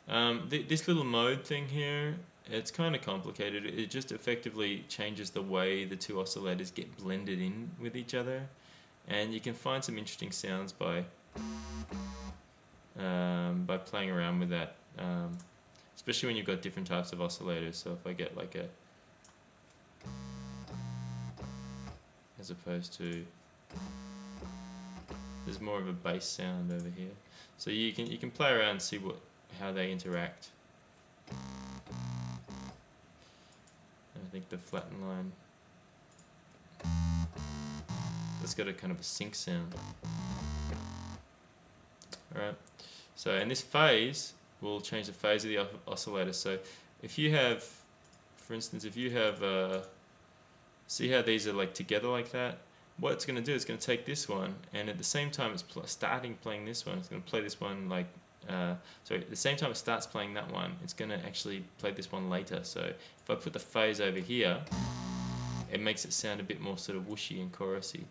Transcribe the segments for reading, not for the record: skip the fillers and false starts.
This little mode thing here, it's kind of complicated. It just effectively changes the way the two oscillators get blended in with each other, and you can find some interesting sounds by playing around with that, especially when you've got different types of oscillators. So if I get like a, as opposed to, there's more of a bass sound over here. So you can play around and see how they interact. I think the flatten line, that's got a kind of a sync sound. Alright, so and this phase will change the phase of the oscillator. So if you have, for instance, if you have, see how these are like together like that? What it's going to do is going to take this one, and at the same time it's starting playing this one, it's going to play this one like, so at the same time it starts playing that one, it's going to actually play this one later. So if I put the phase over here, it makes it sound a bit more sort of whooshy and chorusy.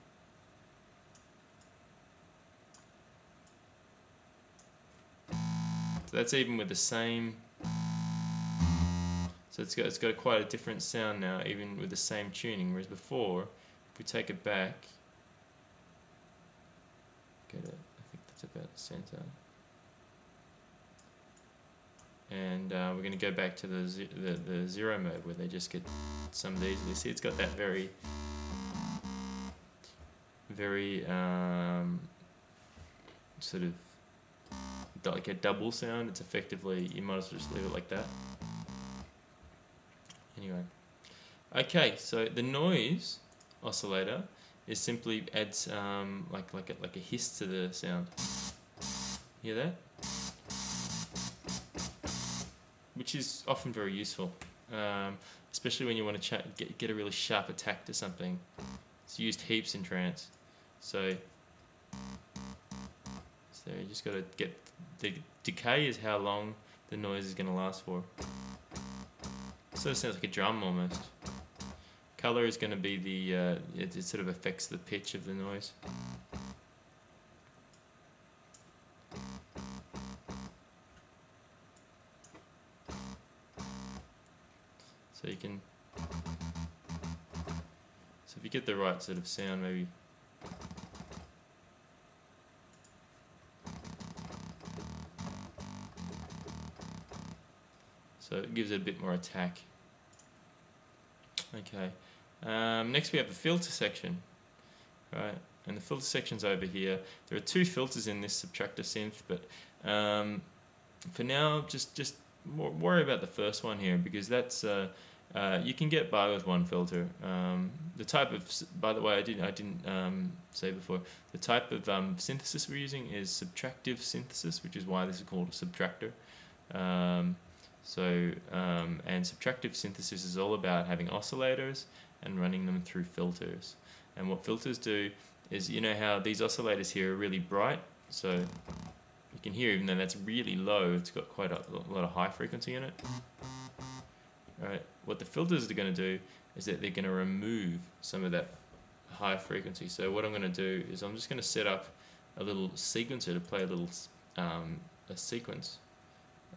So that's even with the same, so it's got quite a different sound now, even with the same tuning, whereas before, if we take it back, get it, I think that's about center. And we're going to go back to the zero mode where they just get some of these. You see, it's got that very sort of like a double sound. It's effectively, you might as well just leave it like that. Anyway, okay, so the noise oscillator is simply adds like a hiss to the sound. Hear that? Which is often very useful, especially when you want to get a really sharp attack to something. It's used heaps in trance. So you just got to get, the decay is how long the noise is going to last for. So it sounds like a drum almost. Color is going to be the, it sort of affects the pitch of the noise. So you can, so if you get the right sort of sound, maybe. So it gives it a bit more attack. Okay. Next we have the filter section, right? And the filter section's over here. There are two filters in this subtractor synth, but for now, just worry about the first one here, because that's you can get by with one filter. The type of, by the way, I didn't say before, the type of synthesis we're using is subtractive synthesis, which is why this is called a subtractor. And subtractive synthesis is all about having oscillators and running them through filters. And what filters do is, you know how these oscillators here are really bright, so you can hear, even though that's really low, it's got quite a lot of high frequency in it. Right. What the filters are going to do is that they're going to remove some of that high frequency. So what I'm going to do is I'm just going to set up a little sequencer to play a little a sequence.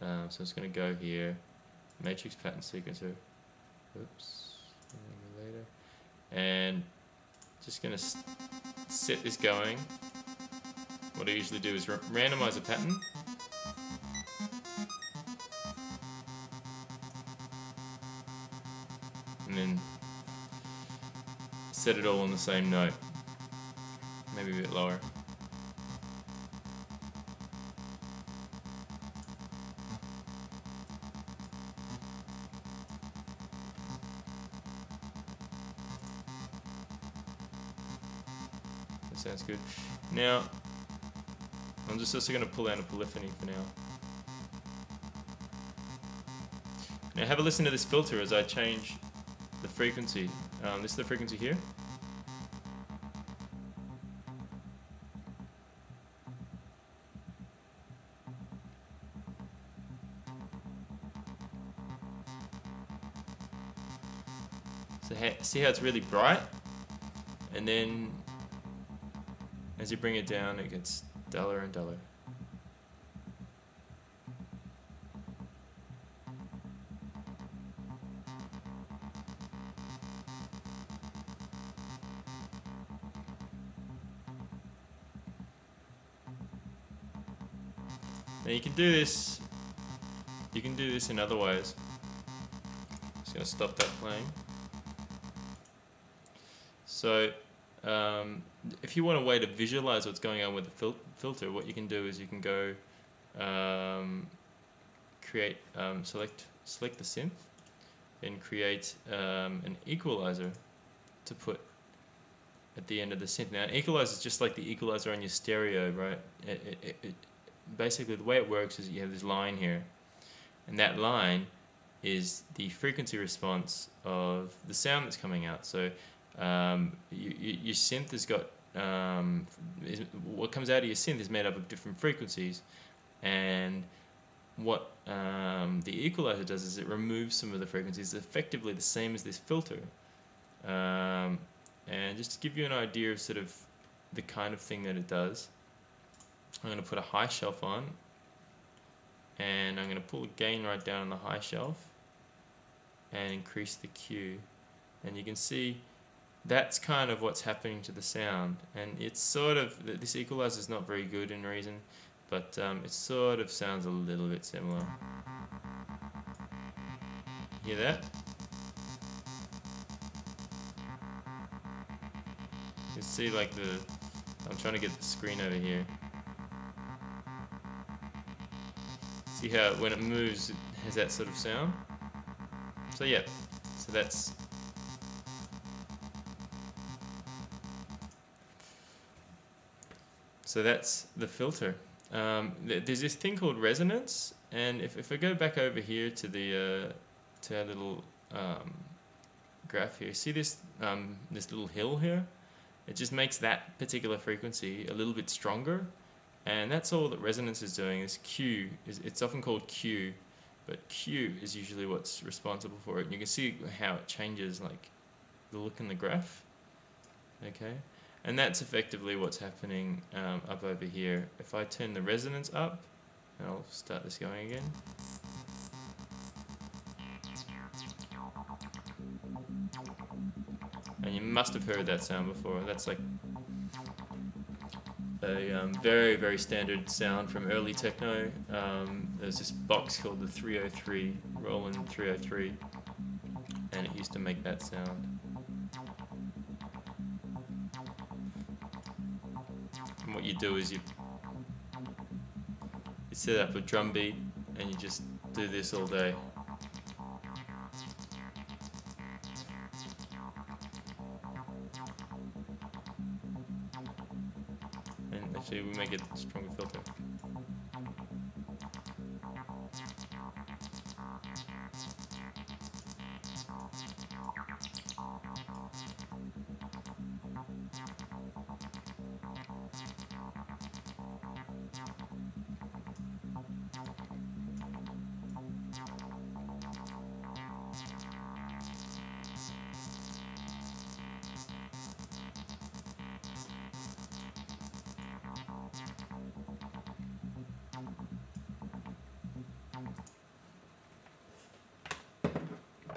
So it's going to go here, matrix pattern sequencer. Oops. Later. And just going to set this going. What I usually do is randomize a pattern. And then set it all on the same note. Maybe a bit lower. That sounds good. Now, I'm just also going to pull out a polyphony for now. Now have a listen to this filter as I change the frequency. This is the frequency here. So see how it's really bright, and then as you bring it down, it gets duller and duller. Now you can do this. You can do this in other ways. Just gonna stop that playing. So, if you want a way to visualize what's going on with the filter, what you can do is you can go create select the synth and create an equalizer to put at the end of the synth. Now, an equalizer is just like the equalizer on your stereo, right? Basically, the way it works is you have this line here, and that line is the frequency response of the sound that's coming out. So your synth has got what comes out of your synth is made up of different frequencies, and what the equalizer does is it removes some of the frequencies. It's effectively the same as this filter. And just to give you an idea of sort of the kind of thing that it does, I'm going to put a high shelf on, and I'm going to pull the gain right down on the high shelf and increase the Q, and you can see that's kind of what's happening to the sound. And it's sort of, this equalizer is not very good in Reason, but it sort of sounds a little bit similar. Hear that? You see, like, I'm trying to get the screen over here. See how when it moves it has that sort of sound? So yeah, so that's the filter. There's this thing called resonance, and if I go back over here to the to our little graph here, see this this little hill here? It just makes that particular frequency a little bit stronger, and that's all that resonance is doing. Is Q, it's often called Q, but Q is usually what's responsible for it. And you can see how it changes, like the look in the graph. Okay, and that's effectively what's happening up over here. If I turn the resonance up, and I'll start this going again. And you must have heard that sound before. That's like a very, very standard sound from early techno. There's this box called the 303, Roland 303, and it used to make that sound. And what you do is you set up a drum beat and you just do this all day. And actually we make it a stronger filter.